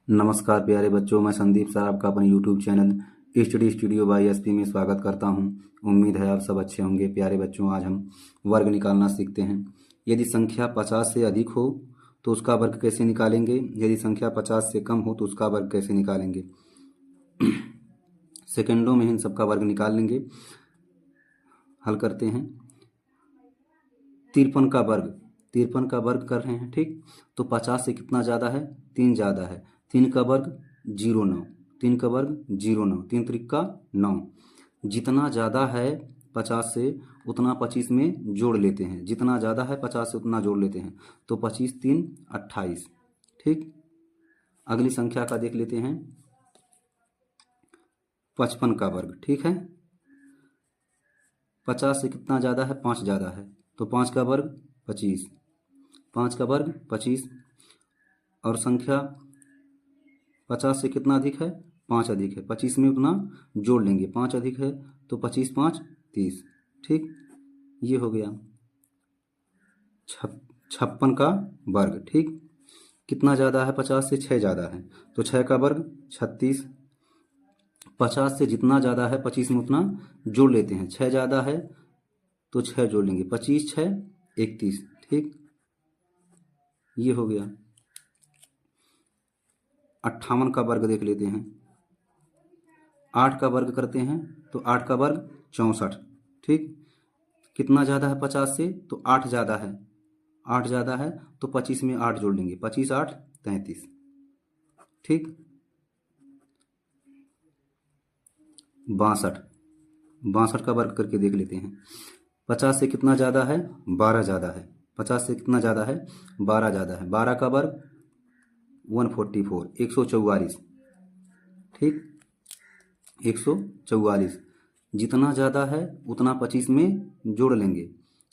नमस्कार प्यारे बच्चों, मैं संदीप सर आपका अपने YouTube channel study studio by SP में स्वागत करता हूं। उम्मीद है आप सब अच्छे होंगे। प्यारे बच्चों, आज हम वर्ग निकालना सीखते हैं। यदि संख्या 50 से अधिक हो तो उसका वर्ग कैसे निकालेंगे, यदि संख्या 50 से कम हो तो उसका वर्ग कैसे निकालेंगे। सेकंडों में इन सबका वर्ग निकाल लेंगे। हल करते हैं। 53 का वर्ग, 53 का वर्ग कर रहे हैं, ठीक। तो 50 से कितना ज़्यादा है, 3 ज़्यादा है। 3 का वर्ग 09, 3 का वर्ग 09, 3 त्रिक का 9। जितना ज़्यादा है 50 से उतना 25 में जोड़ लेते हैं, जितना ज़्यादा है 50 से उतना जोड़ लेते हैं। तो 25 3 28, ठीक। अगली संख्या का देख लेते हैं, 55 का वर्ग, ठीक है। 50 से कितना ज़्यादा है, 5 ज़्यादा है। तो 5 का वर्ग 25, 5 का वर्ग 25। और संख्या 50 से कितना अधिक है, 5 अधिक है। 25 में उतना जोड़ लेंगे, 5 अधिक है तो 25 5 30, ठीक। ये हो गया 56 का वर्ग, ठीक। कितना ज़्यादा है, 50 से 6 ज़्यादा है। तो 6 का वर्ग 36। 50 से जितना ज़्यादा है 25 में उतना जोड़ लेते हैं। 6 ज़्यादा है तो 6 जोड़ लेंगे, 25 6 31, ठीक। ये हो गया 58 का वर्ग देख लेते हैं। 8 का वर्ग करते हैं तो 8 का वर्ग 64, ठीक। कितना ज़्यादा है 50 से, तो 8 ज़्यादा है। 8 ज़्यादा है तो 25 में 8 जोड़ लेंगे, 25 8 33, ठीक। 62, 62 का वर्ग करके देख लेते हैं। 50 से कितना ज़्यादा है, 12 ज़्यादा है। 50 से कितना ज़्यादा है, 12 ज़्यादा है। 12 का वर्ग 144, 144, ठीक। 144। जितना ज़्यादा है उतना 25 में जोड़ लेंगे,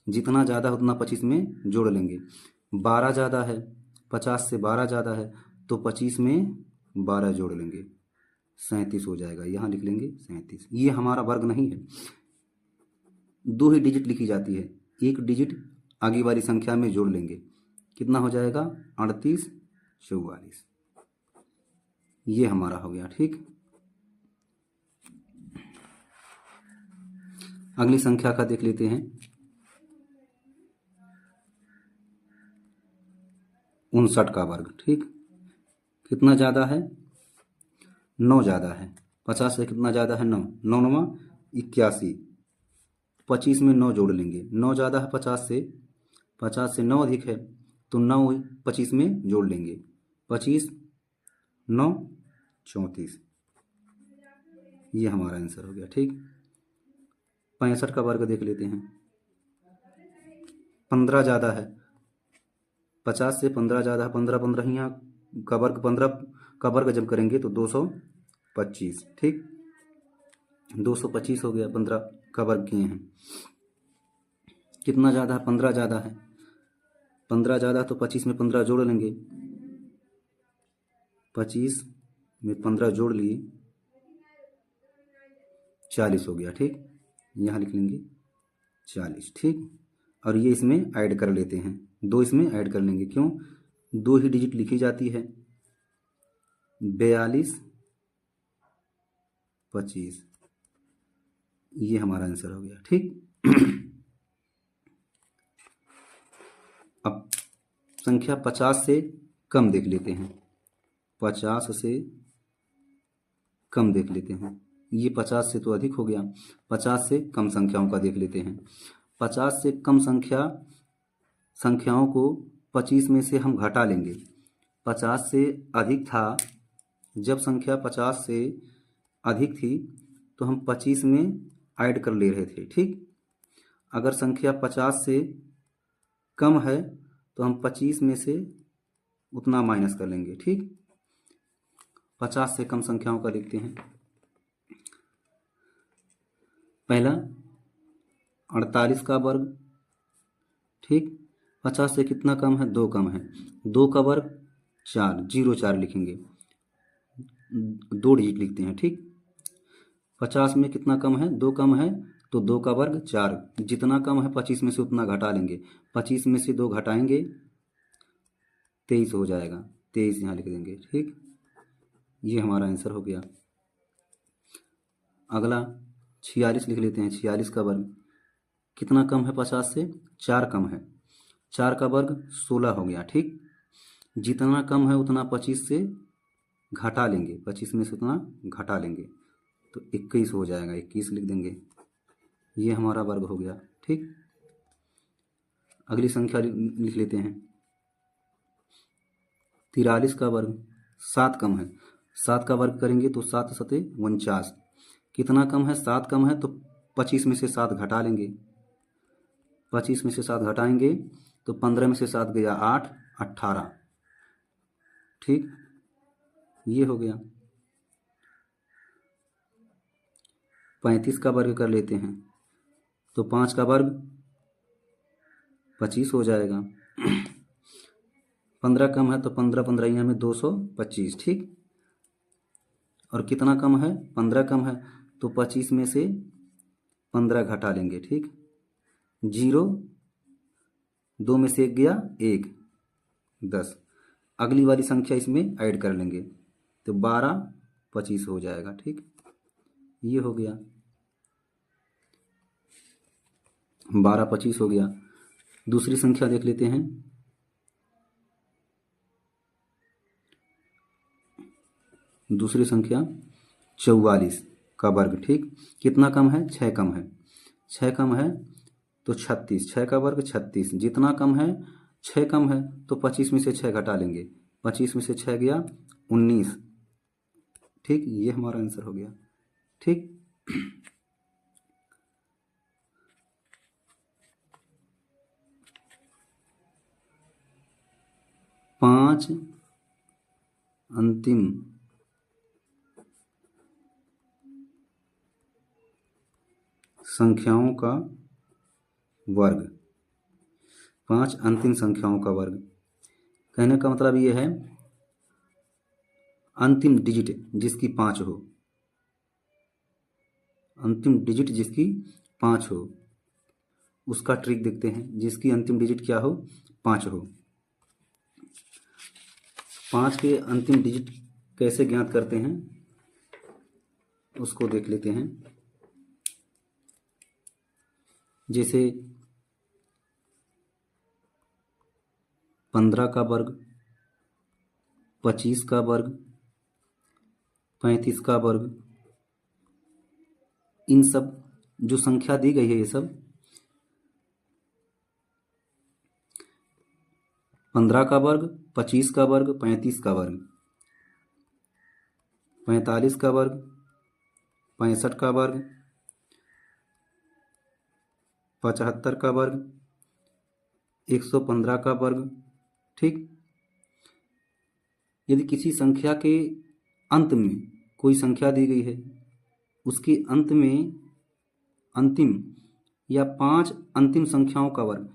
जितना ज़्यादा है उतना 25 में जोड़ लेंगे। 12 ज़्यादा है, 50 से 12 ज़्यादा है तो 25 में 12 जोड़ लेंगे, 37 हो जाएगा। यहाँ लिख लेंगे 37। ये हमारा वर्ग नहीं है। 2 ही डिजिट लिखी जाती है, एक डिजिट आगे वाली संख्या में जोड़ लेंगे। कितना हो जाएगा, 38 44। ये हमारा हो गया, ठीक। अगली संख्या का देख लेते हैं, 59 का वर्ग, ठीक। कितना ज़्यादा है, 9 ज़्यादा है। 50 से कितना ज़्यादा है, 9, 9 9 81। 25 में 9 जोड़ लेंगे, 9 ज़्यादा है 50 से, 50 से 9 अधिक है तो 9 25 में जोड़ लेंगे, 25 9 34। ये हमारा आंसर हो गया, ठीक। 65 का वर्ग देख लेते हैं। 15 ज़्यादा है, 50 से 15 ज़्यादा है। 15 15 यहाँ का वर्ग, 15 का वर्ग जब करेंगे तो 225, ठीक। 225 हो गया, 15 का वर्ग किए हैं। कितना ज़्यादा है, 15 ज़्यादा है। 15 ज़्यादा तो 25 में 15 जोड़ लेंगे, 25 में 15 जोड़ लिए, 40 हो गया, ठीक। यहाँ लिख लेंगे 40, ठीक। और ये इसमें ऐड कर लेते हैं, 2 इसमें ऐड कर लेंगे। क्यों, 2 ही डिजिट लिखी जाती है। 42 25, ये हमारा आंसर हो गया, ठीक। अब संख्या 50 से कम देख लेते हैं। 50 से कम देख लेते हैं। ये 50 से तो अधिक हो गया। 50 से कम संख्याओं का देख लेते हैं। 50 से कम संख्याओं को 25 में से हम घटा लेंगे। 50 से अधिक था, जब संख्या 50 से अधिक थी तो हम 25 में ऐड कर ले रहे थे, ठीक। अगर संख्या 50 से कम है तो हम 25 में से उतना माइनस कर लेंगे, ठीक। 50 से कम संख्याओं का देखते हैं। पहला 48 का वर्ग, ठीक। 50 से कितना कम है, 2 कम है। 2 का वर्ग 4, 0 4 लिखेंगे, 2 डिजिट लिखते हैं, ठीक। 50 में कितना कम है, 2 कम है तो 2 का वर्ग 4। जितना कम है 25 में से उतना घटा लेंगे। 25 में से 2 घटाएंगे, 23 हो जाएगा, 23 यहाँ लिख देंगे, ठीक। ये हमारा आंसर हो गया। अगला 46 लिख लेते हैं। 46 का वर्ग कितना कम है 50 से? 4 कम है। 4 का वर्ग 16 हो गया। ठीक, जितना कम है उतना 25 से घटा लेंगे, 25 में से उतना घटा लेंगे तो 21 हो जाएगा, 21 लिख देंगे। ये हमारा वर्ग हो गया। ठीक, अगली संख्या लिख लेते हैं। 43 का वर्ग 7 कम है। 7 का वर्ग करेंगे तो 7 सते 49। कितना कम है? 7 कम है तो 25 में से 7 घटा लेंगे। 25 में से 7 घटाएंगे तो 15 में से 7 गया 8, 18। ठीक, ये हो गया। 35 का वर्ग कर लेते हैं तो 5 का वर्ग 25 हो जाएगा। 15 कम है तो 15 15 में 225। ठीक, और कितना कम है? 15 कम है तो 25 में से 15 घटा लेंगे। ठीक, 0, 2 में से 1 गया 1, 10। अगली वाली संख्या इसमें ऐड कर लेंगे तो 12 25 हो जाएगा। ठीक, ये हो गया, 12 25 हो गया। दूसरी संख्या देख लेते हैं। दूसरी संख्या 44 का वर्ग। ठीक, कितना कम है? 6 कम है। 6 कम है तो 36। 6 का वर्ग 36। जितना कम है 6 कम है तो 25 में से 6 घटा लेंगे। 25 में से 6 गया 19। ठीक, ये हमारा आंसर हो गया। ठीक, पांच अंतिम संख्याओं का वर्ग। 5 अंतिम संख्याओं का वर्ग कहने का मतलब ये है अंतिम डिजिट जिसकी 5 हो। अंतिम डिजिट जिसकी 5 हो उसका ट्रिक देखते हैं। जिसकी अंतिम डिजिट क्या हो? 5 हो। 5 के अंतिम डिजिट कैसे ज्ञात करते हैं उसको देख लेते हैं। जैसे 15 का वर्ग, 25 का वर्ग, 35 का वर्ग, इन सब जो संख्या दी गई है ये सब 15 का वर्ग, 25 का वर्ग, 35 का वर्ग, 45 का वर्ग, 65 का वर्ग, 75 का वर्ग, 115 का वर्ग। ठीक, यदि किसी संख्या के अंत में कोई संख्या दी गई है उसके अंत में अंतिम या 5 अंतिम संख्याओं का वर्ग,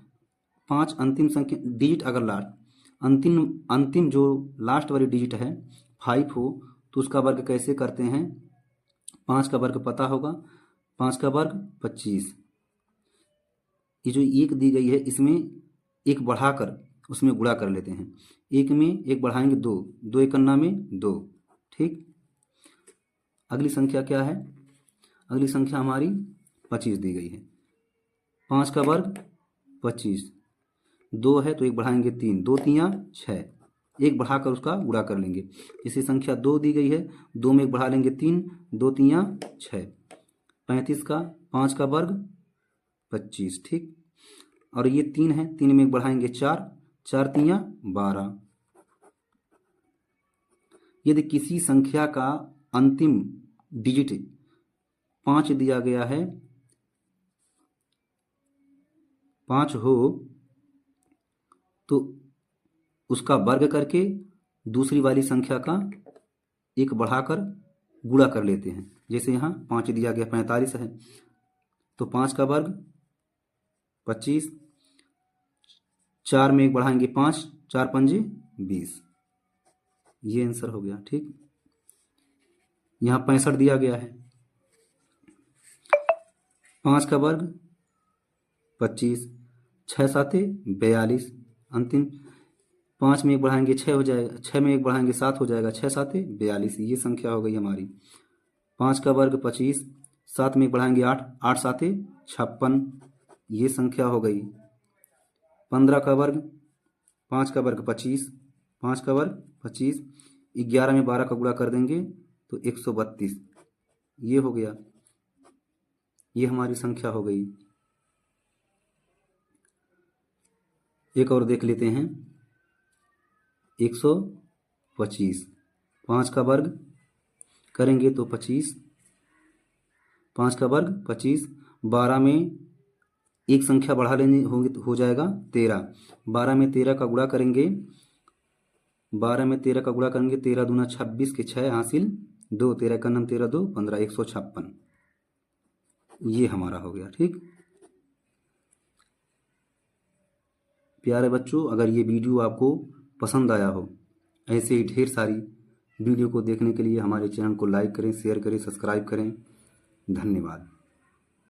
5 अंतिम संख्या डिजिट अगर लास्ट अंतिम अंतिम जो लास्ट वाली डिजिट है 5 हो तो उसका वर्ग कैसे करते हैं? 5 का वर्ग पता होगा। 5 का वर्ग 25। ये जो 1 दी गई है इसमें 1 बढ़ाकर उसमें गुणा कर लेते हैं। 1 में 1 बढ़ाएंगे 2, 2 एकन्ना में 2। ठीक, अगली संख्या क्या है? अगली संख्या हमारी 25 दी गई है। 5 का वर्ग 25, 2 है तो 1 बढ़ाएंगे 3, 2 तियाँ 6, 1 बढ़ाकर उसका गुणा कर लेंगे। इसी संख्या 2 दी गई है, 2 में 1 बढ़ा लेंगे 3, 2 तियाँ 6, 35 का 5 का वर्ग 25। ठीक, और ये 3 है, 3 में 1 बढ़ाएंगे 4, 4 तियाँ 12। यदि किसी संख्या का अंतिम डिजिट 5 दिया गया है, 5 हो तो उसका वर्ग करके दूसरी वाली संख्या का 1 बढ़ाकर गुणा कर लेते हैं। जैसे यहाँ 5 दिया गया 45 है तो 5 का वर्ग 25, 4 में 1 बढ़ाएंगे 5, 4 पंजे 20। ये आंसर हो गया। ठीक, यहाँ 65 दिया गया है, 5 का वर्ग 25, 6 साते 42 अंतिम 5 में 1 बढ़ाएंगे 6 हो जाएगा, 6 में 1 बढ़ाएंगे 7 हो जाएगा, 6 साते 42, ये संख्या हो गई हमारी। 5 का वर्ग 25, 7 में 1 बढ़ाएंगे 8, 8 साते 56, ये संख्या हो गई। 15 का वर्ग, 5 का वर्ग 25, 5 का वर्ग 25, 11 में 12 का गुणा कर देंगे तो 132, ये हो गया, ये हमारी संख्या हो गई। एक और देख लेते हैं, 125, 5 का वर्ग करेंगे तो 25, 5 का वर्ग 25, 12 में एक संख्या बढ़ा लेनी होगी तो हो जाएगा 13, 12 में 13 का गुणा करेंगे, 12 में 13 का गुणा करेंगे, 13 दूना 26 के 6 हासिल 2, 13 का नाम 13 2 15, 156, ये हमारा हो गया। ठीक प्यारे बच्चों, अगर ये वीडियो आपको पसंद आया हो, ऐसे ही ढेर सारी वीडियो को देखने के लिए हमारे चैनल को लाइक करें, शेयर करें, सब्सक्राइब करें। धन्यवाद।